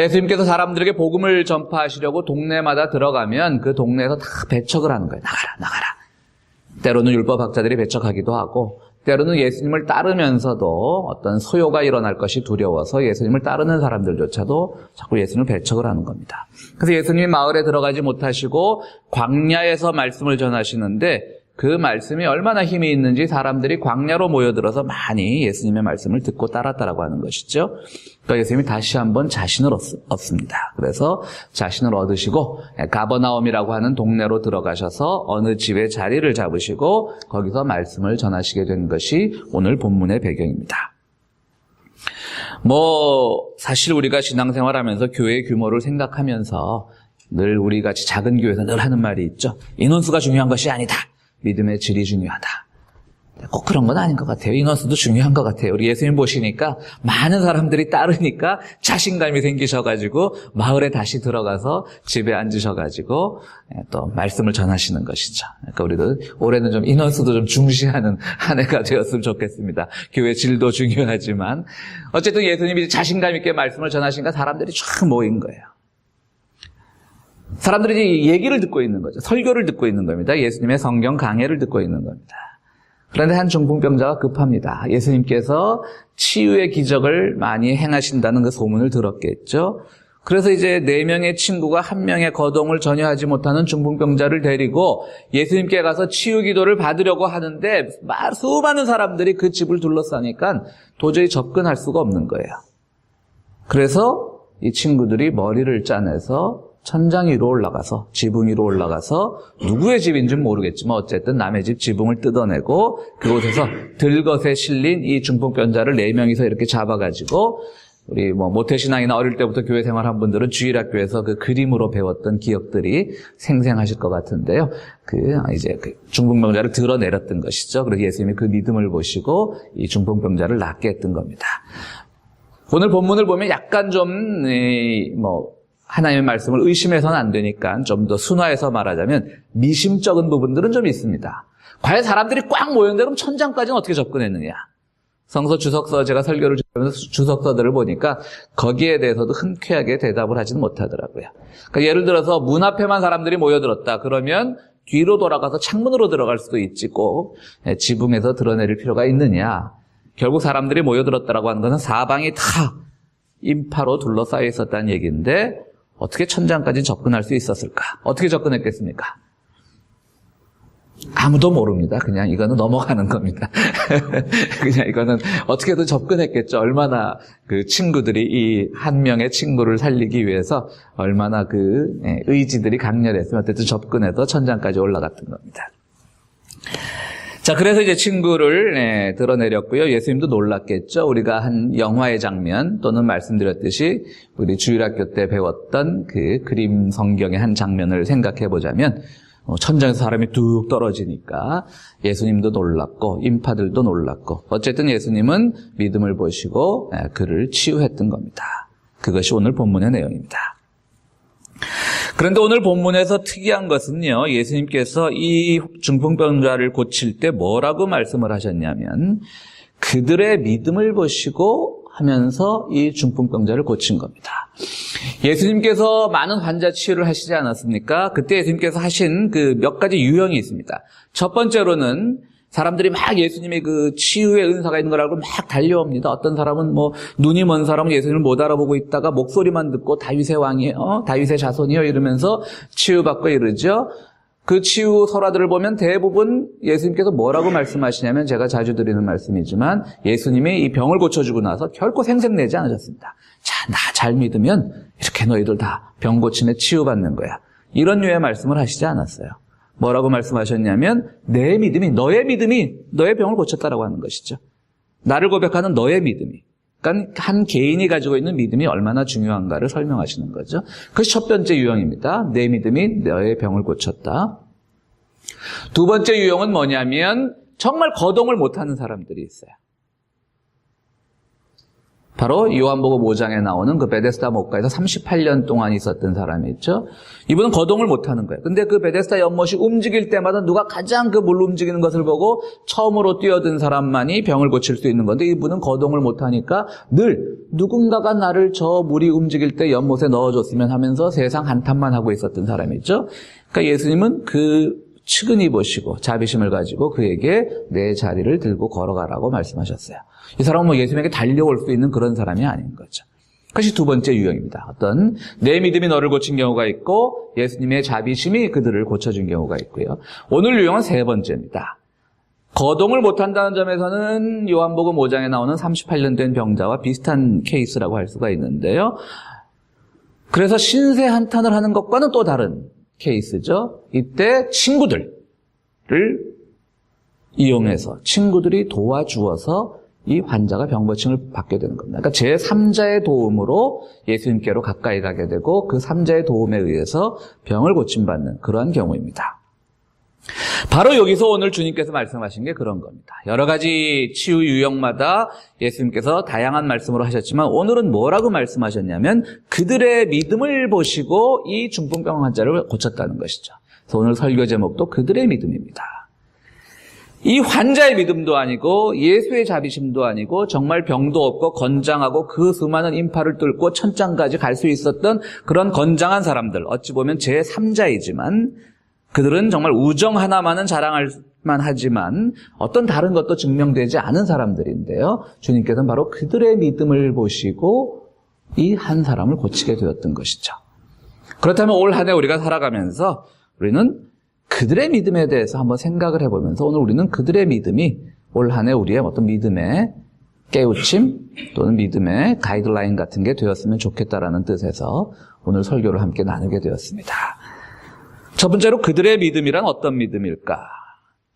예수님께서 사람들에게 복음을 전파하시려고 동네마다 들어가면 그 동네에서 다 배척을 하는 거예요. 나가라, 나가라. 때로는 율법학자들이 배척하기도 하고, 때로는 예수님을 따르면서도 어떤 소요가 일어날 것이 두려워서 예수님을 따르는 사람들조차도 자꾸 예수님을 배척을 하는 겁니다. 그래서 예수님이 마을에 들어가지 못하시고 광야에서 말씀을 전하시는데, 그 말씀이 얼마나 힘이 있는지 사람들이 광야로 모여들어서 많이 예수님의 말씀을 듣고 따랐다라고 하는 것이죠. 그러니까 예수님이 다시 한번 자신을 얻습니다. 그래서 자신을 얻으시고 가버나움이라고 하는 동네로 들어가셔서 어느 집에 자리를 잡으시고 거기서 말씀을 전하시게 된 것이 오늘 본문의 배경입니다. 사실 우리가 신앙생활하면서 교회의 규모를 생각하면서 늘 우리 같이 작은 교회에서 늘 하는 말이 있죠. 인원수가 중요한 것이 아니다. 믿음의 질이 중요하다. 꼭 그런 건 아닌 것 같아요. 인원수도 중요한 것 같아요. 우리 예수님 보시니까 많은 사람들이 따르니까 자신감이 생기셔가지고 마을에 다시 들어가서 집에 앉으셔가지고 또 말씀을 전하시는 것이죠. 그러니까 우리도 올해는 좀 인원수도 좀 중시하는 한 해가 되었으면 좋겠습니다. 교회 질도 중요하지만 어쨌든 예수님이 자신감 있게 말씀을 전하시니까 사람들이 쫙 모인 거예요. 사람들이 얘기를 듣고 있는 거죠. 설교를 듣고 있는 겁니다. 예수님의 성경 강해를 듣고 있는 겁니다. 그런데 한 중풍병자가 급합니다. 예수님께서 치유의 기적을 많이 행하신다는 그 소문을 들었겠죠. 그래서 이제 4명의 친구가 1명의 거동을 전혀 하지 못하는 중풍병자를 데리고 예수님께 가서 치유 기도를 받으려고 하는데 수많은 사람들이 그 집을 둘러싸니까 도저히 접근할 수가 없는 거예요. 그래서 이 친구들이 머리를 짜내서 천장 위로 올라가서 지붕 위로 올라가서 누구의 집인지는 모르겠지만 어쨌든 남의 집 지붕을 뜯어내고 그곳에서 들것에 실린 이 중풍병자를 4명이서 이렇게 잡아가지고 우리 모태신앙이나 어릴 때부터 교회 생활한 분들은 주일학교에서 그 그림으로 배웠던 기억들이 생생하실 것 같은데요. 그 중풍병자를 드러내렸던 것이죠. 그래서 예수님이 그 믿음을 보시고 이 중풍병자를 낫게 했던 겁니다. 오늘 본문을 보면 약간 좀 하나님의 말씀을 의심해서는 안 되니까 좀 더 순화해서 말하자면 미심쩍은 부분들은 좀 있습니다. 과연 사람들이 꽉 모였는데 그럼 천장까지는 어떻게 접근했느냐? 성서 주석서 제가 설교를 하면서 주석서들을 보니까 거기에 대해서도 흔쾌하게 대답을 하지는 못하더라고요. 그러니까 예를 들어서 문 앞에만 사람들이 모여들었다. 그러면 뒤로 돌아가서 창문으로 들어갈 수도 있지 꼭 지붕에서 드러내릴 필요가 있느냐? 결국 사람들이 모여들었다라고 하는 것은 사방이 다 인파로 둘러싸여 있었다는 얘기인데 어떻게 천장까지 접근할 수 있었을까? 어떻게 접근했겠습니까? 아무도 모릅니다. 그냥 이거는 넘어가는 겁니다. 그냥 이거는 어떻게든 접근했겠죠. 얼마나 그 친구들이 이 한 명의 친구를 살리기 위해서 얼마나 그 의지들이 강렬했으면 어쨌든 접근해서 천장까지 올라갔던 겁니다. 자, 그래서 이제 친구를 드러내렸고요. 예수님도 놀랐겠죠. 우리가 한 영화의 장면 또는 말씀드렸듯이 우리 주일학교 때 배웠던 그 그림 성경의 한 장면을 생각해 보자면 천장에서 사람이 뚝 떨어지니까 예수님도 놀랐고 인파들도 놀랐고 어쨌든 예수님은 믿음을 보시고 그를 치유했던 겁니다. 그것이 오늘 본문의 내용입니다. 그런데 오늘 본문에서 특이한 것은요, 예수님께서 이 중풍병자를 고칠 때 뭐라고 말씀을 하셨냐면 그들의 믿음을 보시고 하면서 이 중풍병자를 고친 겁니다. 예수님께서 많은 환자 치유를 하시지 않았습니까? 그때 예수님께서 하신 그 몇 가지 유형이 있습니다. 첫 번째로는 사람들이 막 예수님의 그 치유의 은사가 있는 걸 알고 막 달려옵니다. 어떤 사람은 눈이 먼 사람은 예수님을 못 알아보고 있다가 목소리만 듣고 다윗의 왕이에요, 다윗의 자손이요 이러면서 치유받고 이러죠. 그 치유 설화들을 보면 대부분 예수님께서 뭐라고 말씀하시냐면 제가 자주 드리는 말씀이지만 예수님이 이 병을 고쳐주고 나서 결코 생색내지 않으셨습니다. 자, 나 잘 믿으면 이렇게 너희들 다 병 고침에 치유받는 거야. 이런 류의 말씀을 하시지 않았어요. 뭐라고 말씀하셨냐면 내 믿음이 너의 믿음이 너의 병을 고쳤다라고 하는 것이죠. 나를 고백하는 너의 믿음이. 그러니까 한 개인이 가지고 있는 믿음이 얼마나 중요한가를 설명하시는 거죠. 그것이 첫 번째 유형입니다. 내 믿음이 너의 병을 고쳤다. 두 번째 유형은 뭐냐면 정말 거동을 못하는 사람들이 있어요. 바로 요한복음 5장에 나오는 그 베데스다 목가에서 38년 동안 있었던 사람이 있죠. 이분은 거동을 못하는 거예요. 근데 그 베데스다 연못이 움직일 때마다 누가 가장 그 물 움직이는 것을 보고 처음으로 뛰어든 사람만이 병을 고칠 수 있는 건데, 이분은 거동을 못하니까 늘 누군가가 나를 저 물이 움직일 때 연못에 넣어줬으면 하면서 세상 한탄만 하고 있었던 사람이 있죠. 그러니까 예수님은 그 측은히 보시고 자비심을 가지고 그에게 내 자리를 들고 걸어가라고 말씀하셨어요. 이 사람은 뭐 예수님에게 달려올 수 있는 그런 사람이 아닌 거죠. 그것이 두 번째 유형입니다. 어떤 내 믿음이 너를 고친 경우가 있고 예수님의 자비심이 그들을 고쳐준 경우가 있고요. 오늘 유형은 세 번째입니다. 거동을 못한다는 점에서는 요한복음 5장에 나오는 38년 된 병자와 비슷한 케이스라고 할 수가 있는데요. 그래서 신세 한탄을 하는 것과는 또 다른 케이스죠. 이때 친구들을 이용해서 친구들이 도와주어서 이 환자가 병 고침을 받게 되는 겁니다. 그러니까 제3자의 도움으로 예수님께로 가까이 가게 되고 그 3자의 도움에 의해서 병을 고침받는 그러한 경우입니다. 바로 여기서 오늘 주님께서 말씀하신 게 그런 겁니다. 여러 가지 치유 유형마다 예수님께서 다양한 말씀으로 하셨지만 오늘은 뭐라고 말씀하셨냐면 그들의 믿음을 보시고 이 중풍병 환자를 고쳤다는 것이죠. 그래서 오늘 설교 제목도 그들의 믿음입니다. 이 환자의 믿음도 아니고 예수의 자비심도 아니고 정말 병도 없고 건장하고 그 수많은 인파를 뚫고 천장까지 갈 수 있었던 그런 건장한 사람들, 어찌 보면 제3자이지만 그들은 정말 우정 하나만은 자랑할 만하지만 어떤 다른 것도 증명되지 않은 사람들인데요. 주님께서는 바로 그들의 믿음을 보시고 이 한 사람을 고치게 되었던 것이죠. 그렇다면 올 한 해 우리가 살아가면서 우리는 그들의 믿음에 대해서 한번 생각을 해보면서 오늘 우리는 그들의 믿음이 올 한 해 우리의 어떤 믿음의 깨우침 또는 믿음의 가이드라인 같은 게 되었으면 좋겠다라는 뜻에서 오늘 설교를 함께 나누게 되었습니다. 첫 번째로 그들의 믿음이란 어떤 믿음일까?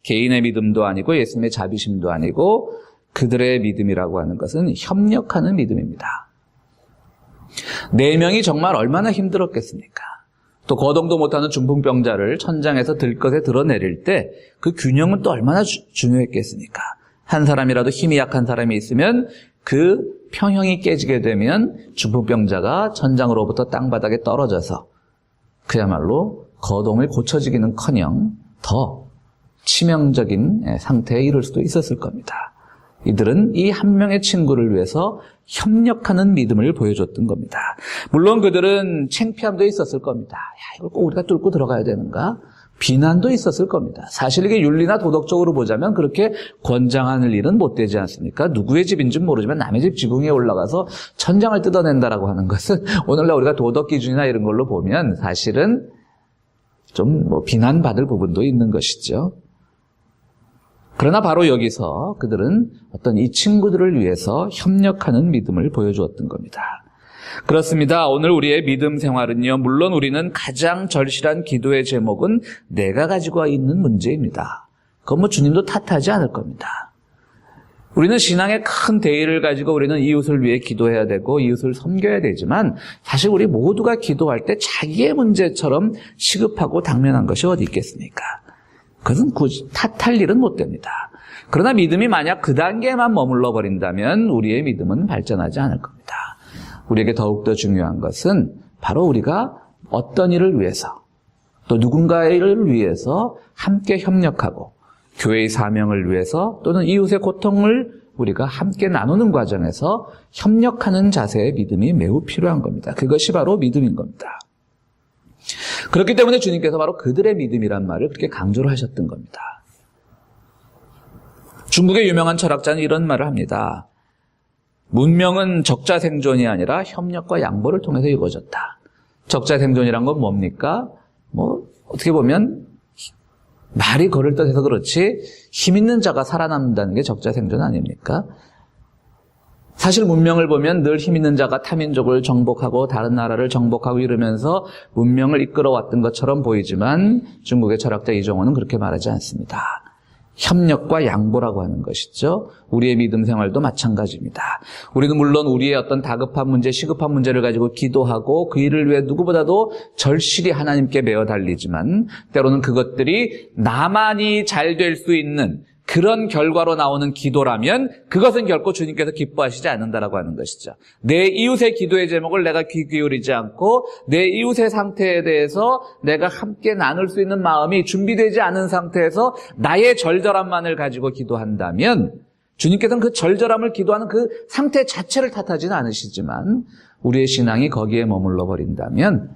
개인의 믿음도 아니고 예수님의 자비심도 아니고 그들의 믿음이라고 하는 것은 협력하는 믿음입니다. 4명이 정말 얼마나 힘들었겠습니까? 또 거동도 못하는 중풍병자를 천장에서 들것에 드러내릴 때 그 균형은 또 얼마나 중요했겠습니까? 한 사람이라도 힘이 약한 사람이 있으면 그 평형이 깨지게 되면 중풍병자가 천장으로부터 땅바닥에 떨어져서 그야말로 거동을 고쳐지기는커녕 더 치명적인 상태에 이를 수도 있었을 겁니다. 이들은 이 한 명의 친구를 위해서 협력하는 믿음을 보여줬던 겁니다. 물론 그들은 창피함도 있었을 겁니다. 야, 이걸 꼭 우리가 뚫고 들어가야 되는가? 비난도 있었을 겁니다. 사실 이게 윤리나 도덕적으로 보자면 그렇게 권장할 일은 못 되지 않습니까? 누구의 집인지는 모르지만 남의 집 지붕 위에 올라가서 천장을 뜯어낸다라고 하는 것은 오늘날 우리가 도덕 기준이나 이런 걸로 보면 사실은 좀 비난받을 부분도 있는 것이죠. 그러나 바로 여기서 그들은 어떤 이 친구들을 위해서 협력하는 믿음을 보여주었던 겁니다. 그렇습니다. 오늘 우리의 믿음 생활은요, 물론 우리는 가장 절실한 기도의 제목은 내가 가지고 있는 문제입니다. 그건 주님도 탓하지 않을 겁니다. 우리는 신앙의 큰 대의를 가지고 우리는 이웃을 위해 기도해야 되고 이웃을 섬겨야 되지만 사실 우리 모두가 기도할 때 자기의 문제처럼 시급하고 당면한 것이 어디 있겠습니까? 그것은 굳이 탓할 일은 못 됩니다. 그러나 믿음이 만약 그 단계에만 머물러 버린다면 우리의 믿음은 발전하지 않을 겁니다. 우리에게 더욱더 중요한 것은 바로 우리가 어떤 일을 위해서 또 누군가를 위해서 함께 협력하고 교회의 사명을 위해서 또는 이웃의 고통을 우리가 함께 나누는 과정에서 협력하는 자세의 믿음이 매우 필요한 겁니다. 그것이 바로 믿음인 겁니다. 그렇기 때문에 주님께서 바로 그들의 믿음이란 말을 그렇게 강조를 하셨던 겁니다. 중국의 유명한 철학자는 이런 말을 합니다. 문명은 적자생존이 아니라 협력과 양보를 통해서 이루어졌다. 적자생존이란 건 뭡니까? 어떻게 보면 말이 그럴듯해서 그렇지 힘 있는 자가 살아남는다는 게 적자생존 아닙니까? 사실 문명을 보면 늘 힘 있는 자가 타민족을 정복하고 다른 나라를 정복하고 이러면서 문명을 이끌어왔던 것처럼 보이지만 중국의 철학자 이종호는 그렇게 말하지 않습니다. 협력과 양보라고 하는 것이죠. 우리의 믿음 생활도 마찬가지입니다. 우리는 물론 우리의 어떤 다급한 문제, 시급한 문제를 가지고 기도하고 그 일을 위해 누구보다도 절실히 하나님께 매어 달리지만 때로는 그것들이 나만이 잘 될 수 있는 그런 결과로 나오는 기도라면 그것은 결코 주님께서 기뻐하시지 않는다라고 하는 것이죠. 내 이웃의 기도의 제목을 내가 귀 기울이지 않고 내 이웃의 상태에 대해서 내가 함께 나눌 수 있는 마음이 준비되지 않은 상태에서 나의 절절함만을 가지고 기도한다면 주님께서는 그 절절함을 기도하는 그 상태 자체를 탓하지는 않으시지만 우리의 신앙이 거기에 머물러 버린다면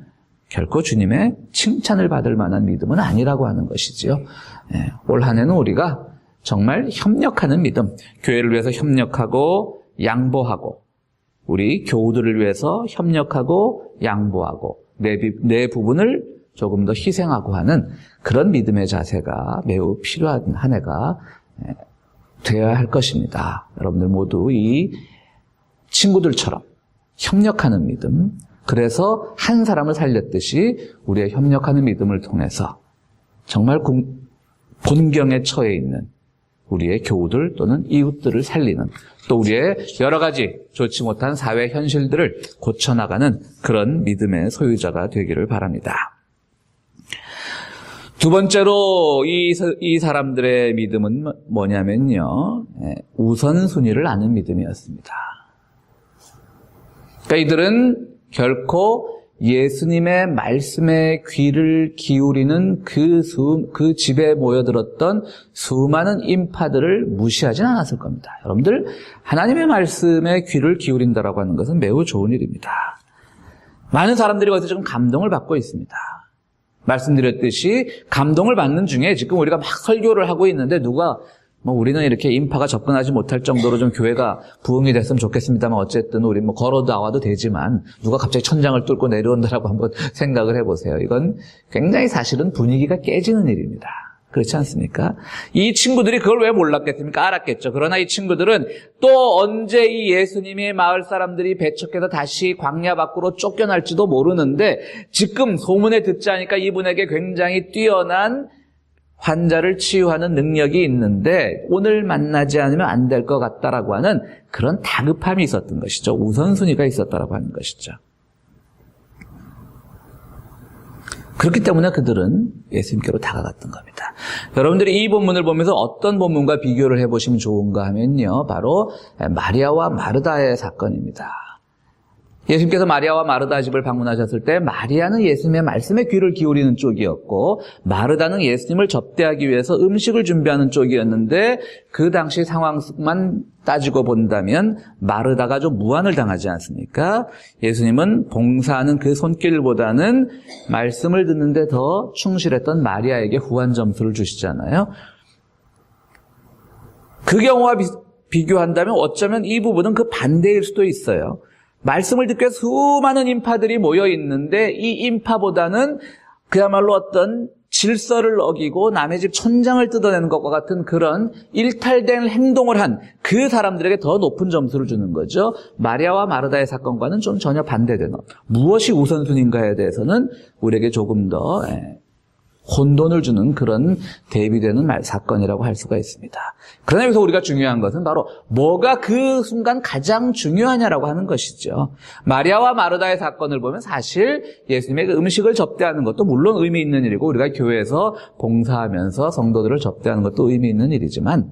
결코 주님의 칭찬을 받을 만한 믿음은 아니라고 하는 것이지요. 올 한 해는 우리가 정말 협력하는 믿음, 교회를 위해서 협력하고 양보하고 우리 교우들을 위해서 협력하고 양보하고 내 부분을 조금 더 희생하고 하는 그런 믿음의 자세가 매우 필요한 한 해가 되어야 할 것입니다. 여러분들 모두 이 친구들처럼 협력하는 믿음, 그래서 한 사람을 살렸듯이 우리의 협력하는 믿음을 통해서 정말 곤경에 처해 있는 우리의 교우들 또는 이웃들을 살리는 또 우리의 여러 가지 좋지 못한 사회 현실들을 고쳐나가는 그런 믿음의 소유자가 되기를 바랍니다. 두 번째로 이 사람들의 믿음은 뭐냐면요. 우선순위를 아는 믿음이었습니다. 그러니까 이들은 결코 예수님의 말씀에 귀를 기울이는 그 집에 모여들었던 수많은 인파들을 무시하진 않았을 겁니다. 여러분들, 하나님의 말씀에 귀를 기울인다라고 하는 것은 매우 좋은 일입니다. 많은 사람들이 거기서 지금 감동을 받고 있습니다. 말씀드렸듯이 감동을 받는 중에 지금 우리가 막 설교를 하고 있는데 누가 우리는 이렇게 인파가 접근하지 못할 정도로 좀 교회가 부흥이 됐으면 좋겠습니다만 어쨌든 우리 걸어 나와도 되지만 누가 갑자기 천장을 뚫고 내려온다라고 한번 생각을 해보세요. 이건 굉장히 사실은 분위기가 깨지는 일입니다. 그렇지 않습니까? 이 친구들이 그걸 왜 몰랐겠습니까? 알았겠죠. 그러나 이 친구들은 또 언제 이 예수님의 마을 사람들이 배척해서 다시 광야 밖으로 쫓겨날지도 모르는데 지금 소문에 듣지 않으니까 이분에게 굉장히 뛰어난 환자를 치유하는 능력이 있는데 오늘 만나지 않으면 안 될 것 같다라고 하는 그런 다급함이 있었던 것이죠. 우선순위가 있었다라고 하는 것이죠. 그렇기 때문에 그들은 예수님께로 다가갔던 겁니다. 여러분들이 이 본문을 보면서 어떤 본문과 비교를 해보시면 좋은가 하면요. 바로 마리아와 마르다의 사건입니다. 예수님께서 마리아와 마르다 집을 방문하셨을 때 마리아는 예수님의 말씀에 귀를 기울이는 쪽이었고 마르다는 예수님을 접대하기 위해서 음식을 준비하는 쪽이었는데 그 당시 상황만 따지고 본다면 마르다가 좀 무안을 당하지 않습니까? 예수님은 봉사하는 그 손길보다는 말씀을 듣는데 더 충실했던 마리아에게 후한 점수를 주시잖아요. 그 경우와 비교한다면 어쩌면 이 부분은 그 반대일 수도 있어요. 말씀을 듣기 위해서 수많은 인파들이 모여 있는데 이 인파보다는 그야말로 어떤 질서를 어기고 남의 집 천장을 뜯어내는 것과 같은 그런 일탈된 행동을 한 그 사람들에게 더 높은 점수를 주는 거죠. 마리아와 마르다의 사건과는 좀 전혀 반대되는 무엇이 우선순위인가에 대해서는 우리에게 조금 더 혼돈을 주는 그런 대비되는 사건이라고 할 수가 있습니다. 그러나 여기서 우리가 중요한 것은 바로 뭐가 그 순간 가장 중요하냐라고 하는 것이죠. 마리아와 마르다의 사건을 보면 사실 예수님의 그 음식을 접대하는 것도 물론 의미 있는 일이고 우리가 교회에서 봉사하면서 성도들을 접대하는 것도 의미 있는 일이지만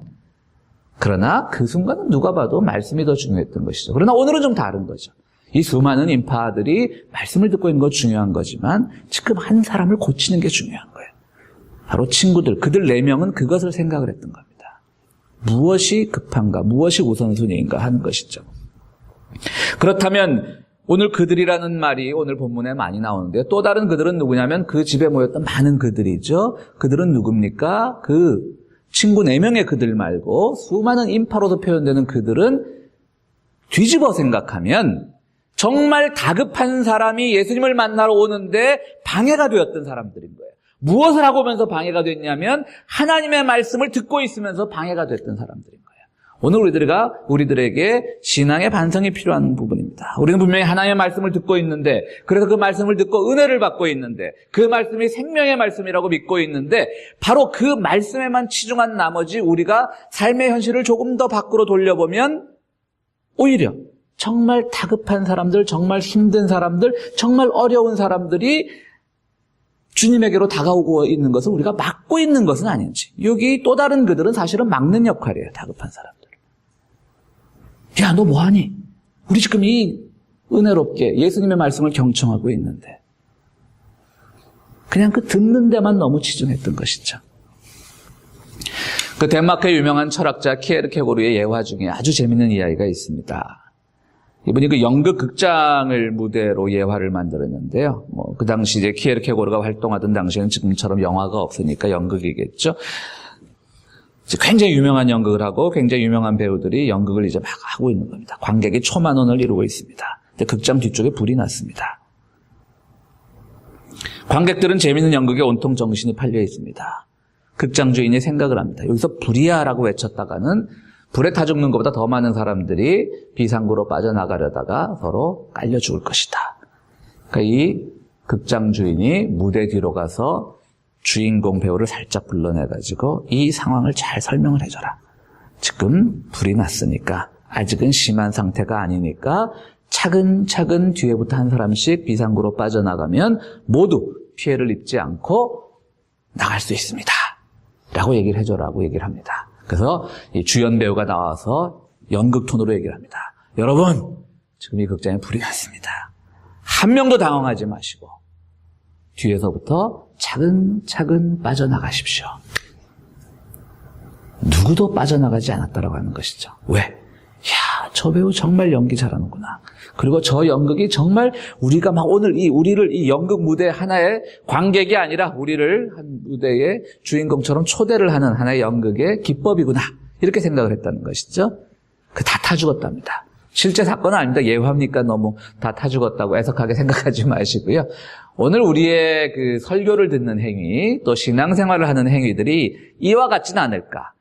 그러나 그 순간은 누가 봐도 말씀이 더 중요했던 것이죠. 그러나 오늘은 좀 다른 거죠. 이 수많은 인파들이 말씀을 듣고 있는 것 중요한 거지만 지금 한 사람을 고치는 게 중요한 거예요. 바로 친구들, 그들 4명은 그것을 생각을 했던 겁니다. 무엇이 급한가, 무엇이 우선순위인가 하는 것이죠. 그렇다면 오늘 그들이라는 말이 오늘 본문에 많이 나오는데요. 또 다른 그들은 누구냐면 그 집에 모였던 많은 그들이죠. 그들은 누굽니까? 그 친구 4명의 그들 말고 수많은 인파로도 표현되는 그들은 뒤집어 생각하면 정말 다급한 사람이 예수님을 만나러 오는데 방해가 되었던 사람들인 거예요. 무엇을 하고 오면서 방해가 됐냐면 하나님의 말씀을 듣고 있으면서 방해가 됐던 사람들인 거예요. 오늘 우리들에게 신앙의 반성이 필요한 부분입니다. 우리는 분명히 하나님의 말씀을 듣고 있는데 그래서 그 말씀을 듣고 은혜를 받고 있는데 그 말씀이 생명의 말씀이라고 믿고 있는데 바로 그 말씀에만 치중한 나머지 우리가 삶의 현실을 조금 더 밖으로 돌려보면 오히려 정말 다급한 사람들, 정말 힘든 사람들, 정말 어려운 사람들이 주님에게로 다가오고 있는 것을 우리가 막고 있는 것은 아닌지. 여기 또 다른 그들은 사실은 막는 역할이에요. 다급한 사람들. 야, 너 뭐하니? 우리 지금 이 은혜롭게 예수님의 말씀을 경청하고 있는데. 그냥 그 듣는 데만 너무 치중했던 것이죠. 그 덴마크의 유명한 철학자 키에르케고르의 예화 중에 아주 재밌는 이야기가 있습니다. 이분이 그 연극 극장을 무대로 예화를 만들었는데요. 그 당시 이제 키에르케고르가 활동하던 당시에는 지금처럼 영화가 없으니까 연극이겠죠. 굉장히 유명한 연극을 하고 굉장히 유명한 배우들이 연극을 이제 막 하고 있는 겁니다. 관객이 초만 원을 이루고 있습니다. 근데 극장 뒤쪽에 불이 났습니다. 관객들은 재밌는 연극에 온통 정신이 팔려 있습니다. 극장 주인이 생각을 합니다. 여기서 불이야라고 외쳤다가는 불에 타 죽는 것보다 더 많은 사람들이 비상구로 빠져나가려다가 서로 깔려 죽을 것이다. 그러니까 이 극장 주인이 무대 뒤로 가서 주인공 배우를 살짝 불러내가지고 이 상황을 잘 설명을 해줘라. 지금 불이 났으니까 아직은 심한 상태가 아니니까 차근차근 뒤에부터 한 사람씩 비상구로 빠져나가면 모두 피해를 입지 않고 나갈 수 있습니다. 라고 얘기를 해줘라고 얘기를 합니다. 그래서 이 주연 배우가 나와서 연극 톤으로 얘기를 합니다. 여러분, 지금 이 극장에 불이 났습니다. 한 명도 당황하지 마시고 뒤에서부터 차근차근 빠져나가십시오. 누구도 빠져나가지 않았다라고 하는 것이죠. 왜? 야, 저 배우 정말 연기 잘하는구나. 그리고 저 연극이 정말 우리가 막 오늘 우리를 이 연극 무대 하나의 관객이 아니라 우리를 한 무대의 주인공처럼 초대를 하는 하나의 연극의 기법이구나. 이렇게 생각을 했다는 것이죠. 다 타 죽었답니다. 실제 사건은 아닙니다. 예화입니까? 너무 다 타 죽었다고 애석하게 생각하지 마시고요. 오늘 우리의 그 설교를 듣는 행위, 또 신앙생활을 하는 행위들이 이와 같지는 않을까.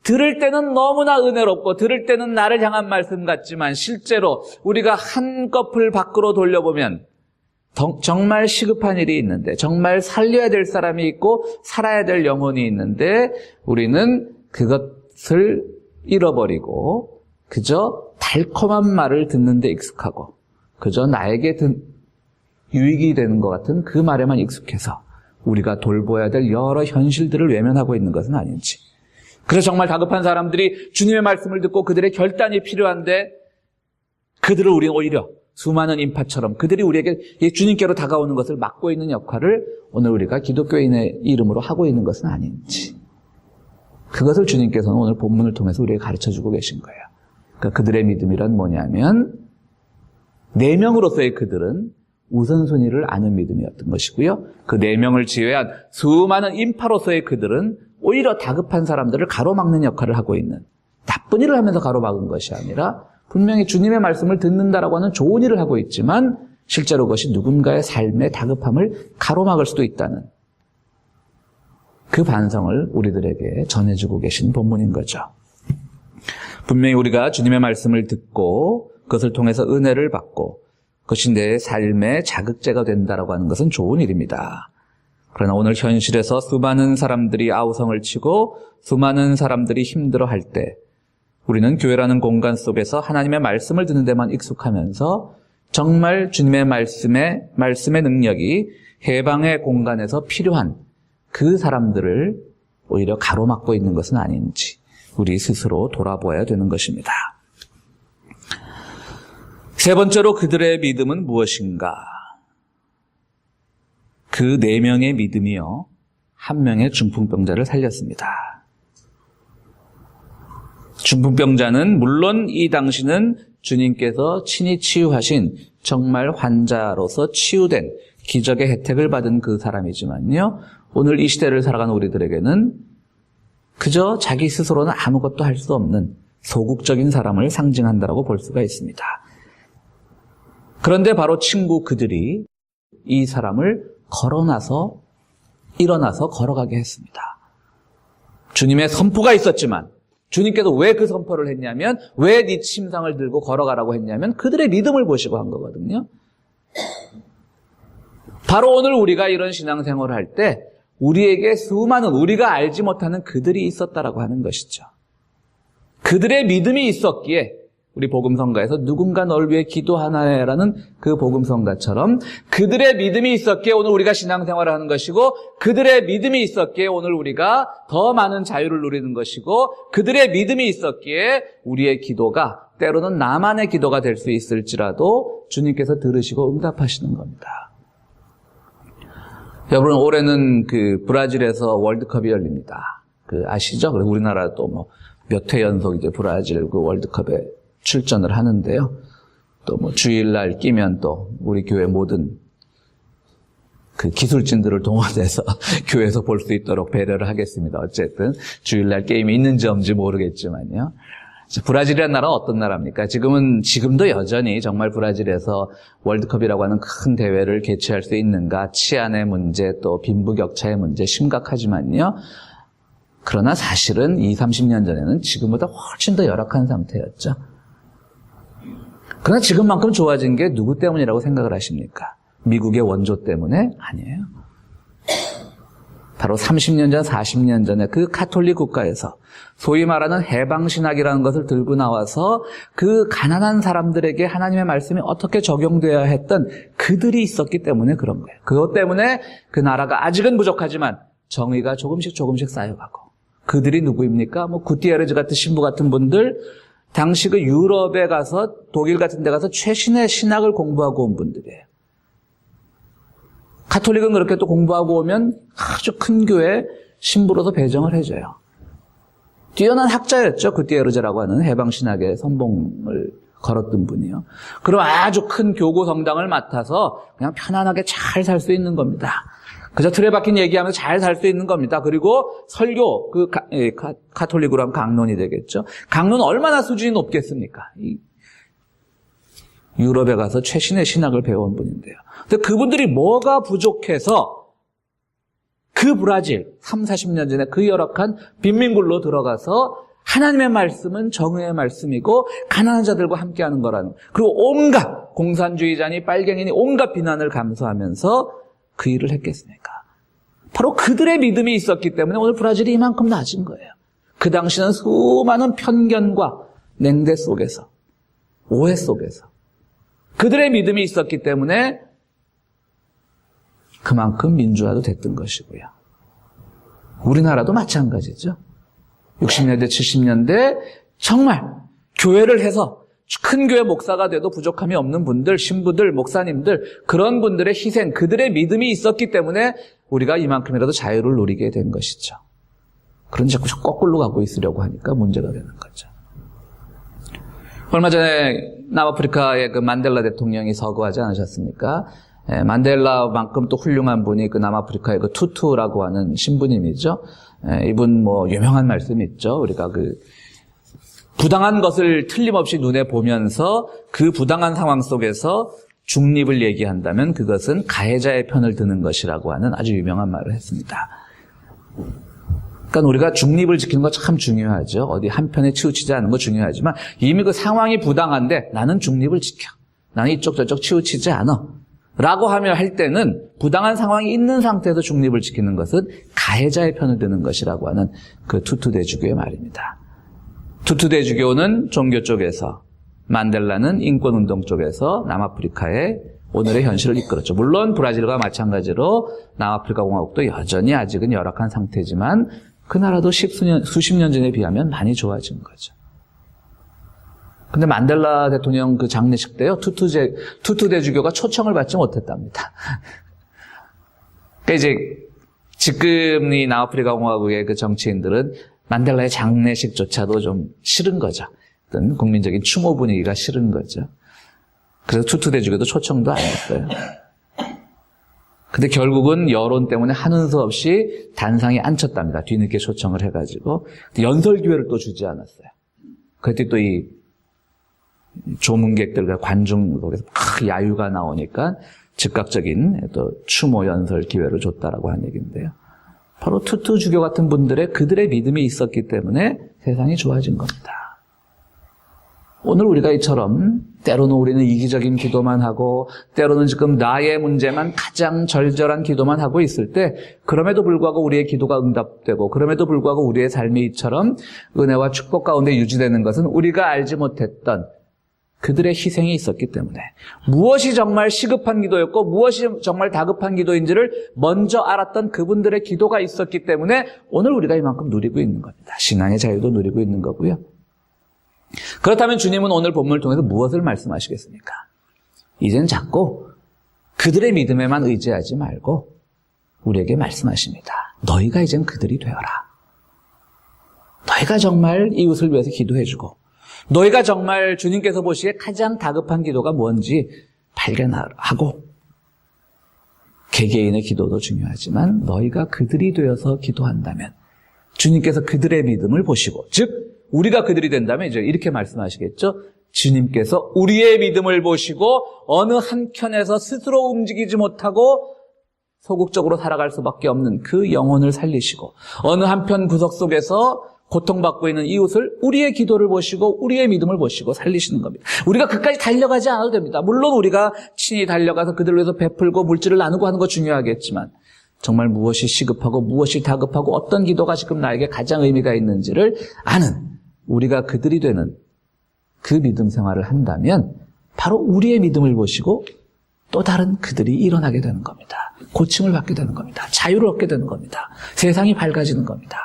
들을 때는 너무나 은혜롭고 들을 때는 나를 향한 말씀 같지만 실제로 우리가 한꺼풀 밖으로 돌려보면 정말 시급한 일이 있는데 정말 살려야 될 사람이 있고 살아야 될 영혼이 있는데 우리는 그것을 잃어버리고 그저 달콤한 말을 듣는 데 익숙하고 그저 나에게 유익이 되는 것 같은 그 말에만 익숙해서 우리가 돌보아야 될 여러 현실들을 외면하고 있는 것은 아닌지. 그래서 정말 다급한 사람들이 주님의 말씀을 듣고 그들의 결단이 필요한데 그들을 우리는 오히려 수많은 인파처럼 그들이 우리에게 주님께로 다가오는 것을 막고 있는 역할을 오늘 우리가 기독교인의 이름으로 하고 있는 것은 아닌지. 그것을 주님께서는 오늘 본문을 통해서 우리에게 가르쳐주고 계신 거예요. 그러니까 그들의 믿음이란 뭐냐면 4명으로서의 그들은 우선순위를 아는 믿음이었던 것이고요. 그 4명을 제외한 수많은 인파로서의 그들은 오히려 다급한 사람들을 가로막는 역할을 하고 있는 나쁜 일을 하면서 가로막은 것이 아니라 분명히 주님의 말씀을 듣는다라고 하는 좋은 일을 하고 있지만 실제로 그것이 누군가의 삶의 다급함을 가로막을 수도 있다는 그 반성을 우리들에게 전해주고 계신 본문인 거죠. 분명히 우리가 주님의 말씀을 듣고 그것을 통해서 은혜를 받고 그것이 내 삶의 자극제가 된다라고 하는 것은 좋은 일입니다. 그러나 오늘 현실에서 수많은 사람들이 아우성을 치고 수많은 사람들이 힘들어할 때 우리는 교회라는 공간 속에서 하나님의 말씀을 듣는 데만 익숙하면서 정말 주님의 말씀의 능력이 해방의 공간에서 필요한 그 사람들을 오히려 가로막고 있는 것은 아닌지 우리 스스로 돌아보아야 되는 것입니다. 세 번째로 그들의 믿음은 무엇인가? 그 4명의 믿음이요, 1명의 중풍병자를 살렸습니다. 중풍병자는 물론 이 당시는 주님께서 친히 치유하신 정말 환자로서 치유된 기적의 혜택을 받은 그 사람이지만요, 오늘 이 시대를 살아가는 우리들에게는 그저 자기 스스로는 아무것도 할 수 없는 소극적인 사람을 상징한다고 볼 수가 있습니다. 그런데 바로 친구 그들이 이 사람을 일어나서 걸어가게 했습니다. 주님의 선포가 있었지만 주님께서 왜 그 선포를 했냐면 왜 네 침상을 들고 걸어가라고 했냐면 그들의 믿음을 보시고 한 거거든요. 바로 오늘 우리가 이런 신앙생활을 할 때 우리에게 수많은 우리가 알지 못하는 그들이 있었다라고 하는 것이죠. 그들의 믿음이 있었기에 우리 복음성가에서 누군가 널 위해 기도하나라는 그 복음성가처럼 그들의 믿음이 있었기에 오늘 우리가 신앙생활을 하는 것이고 그들의 믿음이 있었기에 오늘 우리가 더 많은 자유를 누리는 것이고 그들의 믿음이 있었기에 우리의 기도가 때로는 나만의 기도가 될 수 있을지라도 주님께서 들으시고 응답하시는 겁니다. 여러분, 올해는 그 브라질에서 월드컵이 열립니다. 그 아시죠? 그리고 우리나라도 뭐 몇 회 연속 이제 브라질 그 월드컵에 출전을 하는데요. 또 뭐 주일날 끼면 또 우리 교회 모든 그 기술진들을 동원해서 교회에서 볼 수 있도록 배려를 하겠습니다. 어쨌든 주일날 게임이 있는지 없는지 모르겠지만요. 브라질이라는 나라는 어떤 나라입니까? 지금도 여전히 정말 브라질에서 월드컵이라고 하는 큰 대회를 개최할 수 있는가? 치안의 문제, 또 빈부격차의 문제 심각하지만요. 그러나 사실은 20, 30년 전에는 지금보다 훨씬 더 열악한 상태였죠. 그러나 지금만큼 좋아진 게 누구 때문이라고 생각을 하십니까? 미국의 원조 때문에? 아니에요. 바로 30년 전, 40년 전에 그 가톨릭 국가에서 소위 말하는 해방신학이라는 것을 들고 나와서 그 가난한 사람들에게 하나님의 말씀이 어떻게 적용되어야 했던 그들이 있었기 때문에 그런 거예요. 그것 때문에 그 나라가 아직은 부족하지만 정의가 조금씩 쌓여가고. 그들이 누구입니까? 뭐 구티에르즈 같은 신부 같은 분들, 당시 그 유럽에 가서 독일 같은 데 가서 최신의 신학을 공부하고 온 분들이에요. 가톨릭은 그렇게 또 공부하고 오면 아주 큰 교회 신부로서 배정을 해줘요. 뛰어난 학자였죠. 구티에르즈라고 하는 해방신학의 선봉을 걸었던 분이요. 그럼 아주 큰 교구 성당을 맡아서 그냥 편안하게 잘 살 수 있는 겁니다. 그저 틀에 박힌 얘기하면서 잘 살 수 있는 겁니다. 그리고 설교, 가톨릭으로 하면 강론이 되겠죠. 강론은 얼마나 수준이 높겠습니까? 유럽에 가서 최신의 신학을 배워온 분인데요. 근데 그분들이 뭐가 부족해서 그 브라질, 3, 40년 전에 그 열악한 빈민굴로 들어가서 하나님의 말씀은 정의의 말씀이고 가난한 자들과 함께하는 거라는, 그리고 온갖 공산주의자니 빨갱이니 온갖 비난을 감수하면서 그 일을 했겠습니까? 바로 그들의 믿음이 있었기 때문에 오늘 브라질이 이만큼 낮은 거예요. 그 당시는 수많은 편견과 냉대 속에서, 오해 속에서 그들의 믿음이 있었기 때문에 그만큼 민주화도 됐던 것이고요. 우리나라도 마찬가지죠. 60년대, 70년대 정말 교회를 해서 큰 교회 목사가 돼도 부족함이 없는 분들, 신부들, 목사님들, 그런 분들의 희생, 그들의 믿음이 있었기 때문에 우리가 이만큼이라도 자유를 누리게 된 것이죠. 그런데 자꾸 거꾸로 가고 있으려고 하니까 문제가 되는 거죠. 얼마 전에 남아프리카의 그 만델라 대통령이 서거하지 않으셨습니까? 만델라만큼 또 훌륭한 분이 그 남아프리카의 그 투투라고 하는 신부님이죠. 이분 뭐 유명한 말씀이 있죠. 우리가 그 부당한 것을 틀림없이 눈에 보면서 그 부당한 상황 속에서 중립을 얘기한다면 그것은 가해자의 편을 드는 것이라고 하는 아주 유명한 말을 했습니다. 그러니까 우리가 중립을 지키는 거 참 중요하죠. 어디 한편에 치우치지 않는 거 중요하지만 이미 그 상황이 부당한데 나는 중립을 지켜. 나는 이쪽 저쪽 치우치지 않아. 라고 하며 할 때는 부당한 상황이 있는 상태에서 중립을 지키는 것은 가해자의 편을 드는 것이라고 하는 그 투투 대주교의 말입니다. 투투 대주교는 종교 쪽에서, 만델라는 인권운동 쪽에서 남아프리카의 오늘의 현실을 이끌었죠. 물론 브라질과 마찬가지로 남아프리카 공화국도 여전히 아직은 열악한 상태지만 그 나라도 수십 년 전에 비하면 많이 좋아진 거죠. 근데 만델라 대통령 그 장례식 때요, 투투 대주교가 초청을 받지 못했답니다. 그러니까 이제 지금 이 남아프리카 공화국의 그 정치인들은 만델라의 장례식조차도 좀 싫은 거죠. 어떤 국민적인 추모 분위기가 싫은 거죠. 그래서 투투 대주교도 초청도 안 했어요. 근데 결국은 여론 때문에 하는 수 없이 단상에 앉혔답니다. 뒤늦게 초청을 해가지고. 연설기회를 또 주지 않았어요. 그때 또 이 조문객들과 관중 속에서 막 야유가 나오니까 즉각적인 또 추모 연설 기회를 줬다라고 한 얘기인데요. 바로 투투 주교 같은 분들의 그들의 믿음이 있었기 때문에 세상이 좋아진 겁니다. 오늘 우리가 이처럼 때로는 우리는 이기적인 기도만 하고 때로는 지금 나의 문제만 가장 절절한 기도만 하고 있을 때 그럼에도 불구하고 우리의 기도가 응답되고 그럼에도 불구하고 우리의 삶이 이처럼 은혜와 축복 가운데 유지되는 것은 우리가 알지 못했던 그들의 희생이 있었기 때문에 무엇이 정말 시급한 기도였고 무엇이 정말 다급한 기도인지를 먼저 알았던 그분들의 기도가 있었기 때문에 오늘 우리가 이만큼 누리고 있는 겁니다. 신앙의 자유도 누리고 있는 거고요. 그렇다면 주님은 오늘 본문을 통해서 무엇을 말씀하시겠습니까? 이젠 자꾸 그들의 믿음에만 의지하지 말고 우리에게 말씀하십니다. 너희가 이젠 그들이 되어라. 너희가 정말 이웃을 위해서 기도해주고 너희가 정말 주님께서 보시기에 가장 다급한 기도가 뭔지 발견하고 개개인의 기도도 중요하지만 너희가 그들이 되어서 기도한다면 주님께서 그들의 믿음을 보시고 즉 우리가 그들이 된다면 이제 이렇게 말씀하시겠죠. 주님께서 우리의 믿음을 보시고 어느 한켠에서 스스로 움직이지 못하고 소극적으로 살아갈 수밖에 없는 그 영혼을 살리시고 어느 한편 구석 속에서 고통받고 있는 이웃을 우리의 기도를 보시고 우리의 믿음을 보시고 살리시는 겁니다. 우리가 그까지 달려가지 않아도 됩니다. 물론 우리가 친히 달려가서 그들을 위해서 베풀고 물질을 나누고 하는 거 중요하겠지만 정말 무엇이 시급하고 무엇이 다급하고 어떤 기도가 지금 나에게 가장 의미가 있는지를 아는 우리가 그들이 되는 그 믿음 생활을 한다면 바로 우리의 믿음을 보시고 또 다른 그들이 일어나게 되는 겁니다. 고침을 받게 되는 겁니다. 자유를 얻게 되는 겁니다. 세상이 밝아지는 겁니다.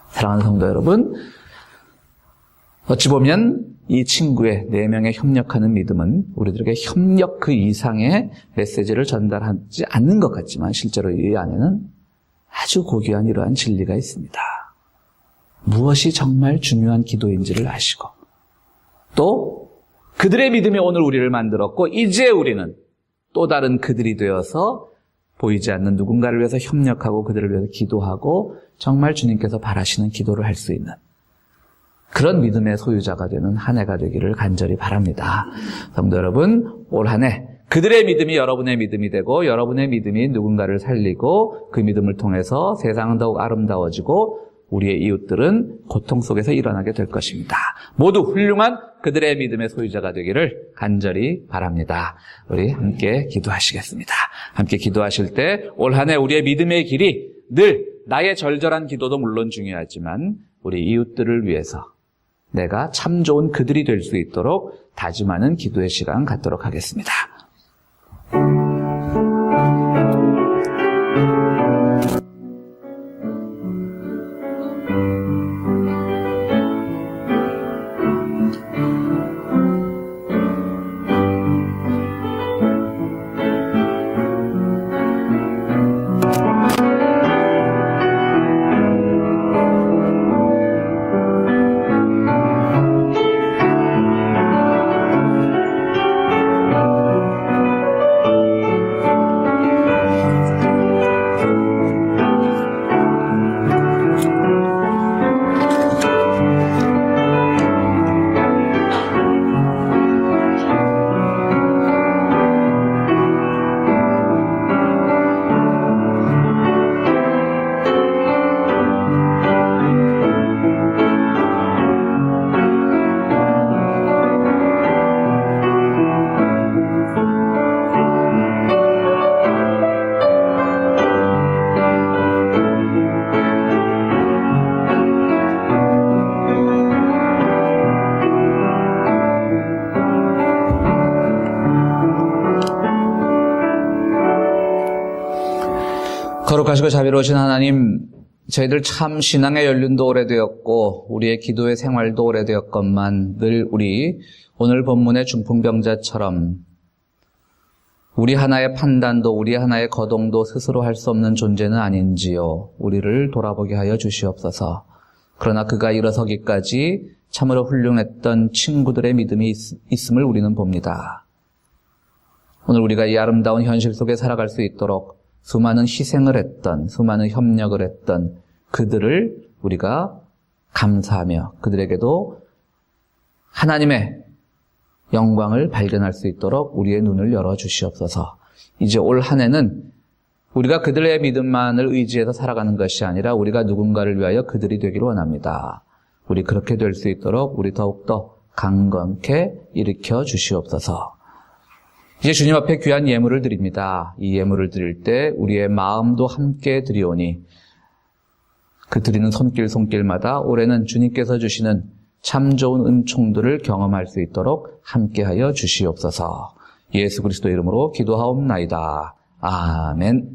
사랑하는 성도 여러분, 어찌 보면 이 친구의 4명의 협력하는 믿음은 우리들에게 협력 그 이상의 메시지를 전달하지 않는 것 같지만 실제로 이 안에는 아주 고귀한 이러한 진리가 있습니다. 무엇이 정말 중요한 기도인지를 아시고 또 그들의 믿음이 오늘 우리를 만들었고 이제 우리는 또 다른 그들이 되어서 보이지 않는 누군가를 위해서 협력하고 그들을 위해서 기도하고 정말 주님께서 바라시는 기도를 할 수 있는 그런 믿음의 소유자가 되는 한 해가 되기를 간절히 바랍니다. 성도 여러분, 올 한 해 그들의 믿음이 여러분의 믿음이 되고 여러분의 믿음이 누군가를 살리고 그 믿음을 통해서 세상은 더욱 아름다워지고 우리의 이웃들은 고통 속에서 일어나게 될 것입니다. 모두 훌륭한 그들의 믿음의 소유자가 되기를 간절히 바랍니다. 우리 함께 기도하시겠습니다. 함께 기도하실 때 올 한 해 우리의 믿음의 길이 늘 나의 절절한 기도도 물론 중요하지만 우리 이웃들을 위해서 내가 참 좋은 그들이 될 수 있도록 다짐하는 기도의 시간 갖도록 하겠습니다. 거룩하시고 자비로우신 하나님, 저희들 참 신앙의 연륜도 오래되었고 우리의 기도의 생활도 오래되었건만 늘 우리 오늘 본문의 중풍병자처럼 우리 하나의 판단도 우리 하나의 거동도 스스로 할 수 없는 존재는 아닌지요. 우리를 돌아보게 하여 주시옵소서. 그러나 그가 일어서기까지 참으로 훌륭했던 친구들의 믿음이 있음을 우리는 봅니다. 오늘 우리가 이 아름다운 현실 속에 살아갈 수 있도록 수많은 희생을 했던, 수많은 협력을 했던 그들을 우리가 감사하며 그들에게도 하나님의 영광을 발견할 수 있도록 우리의 눈을 열어주시옵소서. 이제 올 한 해는 우리가 그들의 믿음만을 의지해서 살아가는 것이 아니라 우리가 누군가를 위하여 그들이 되기를 원합니다. 우리 그렇게 될 수 있도록 우리 더욱더 강건케 일으켜 주시옵소서. 이제 주님 앞에 귀한 예물을 드립니다. 이 예물을 드릴 때 우리의 마음도 함께 드리오니 그 드리는 손길마다 올해는 주님께서 주시는 참 좋은 은총들을 경험할 수 있도록 함께하여 주시옵소서. 예수 그리스도 이름으로 기도하옵나이다. 아멘.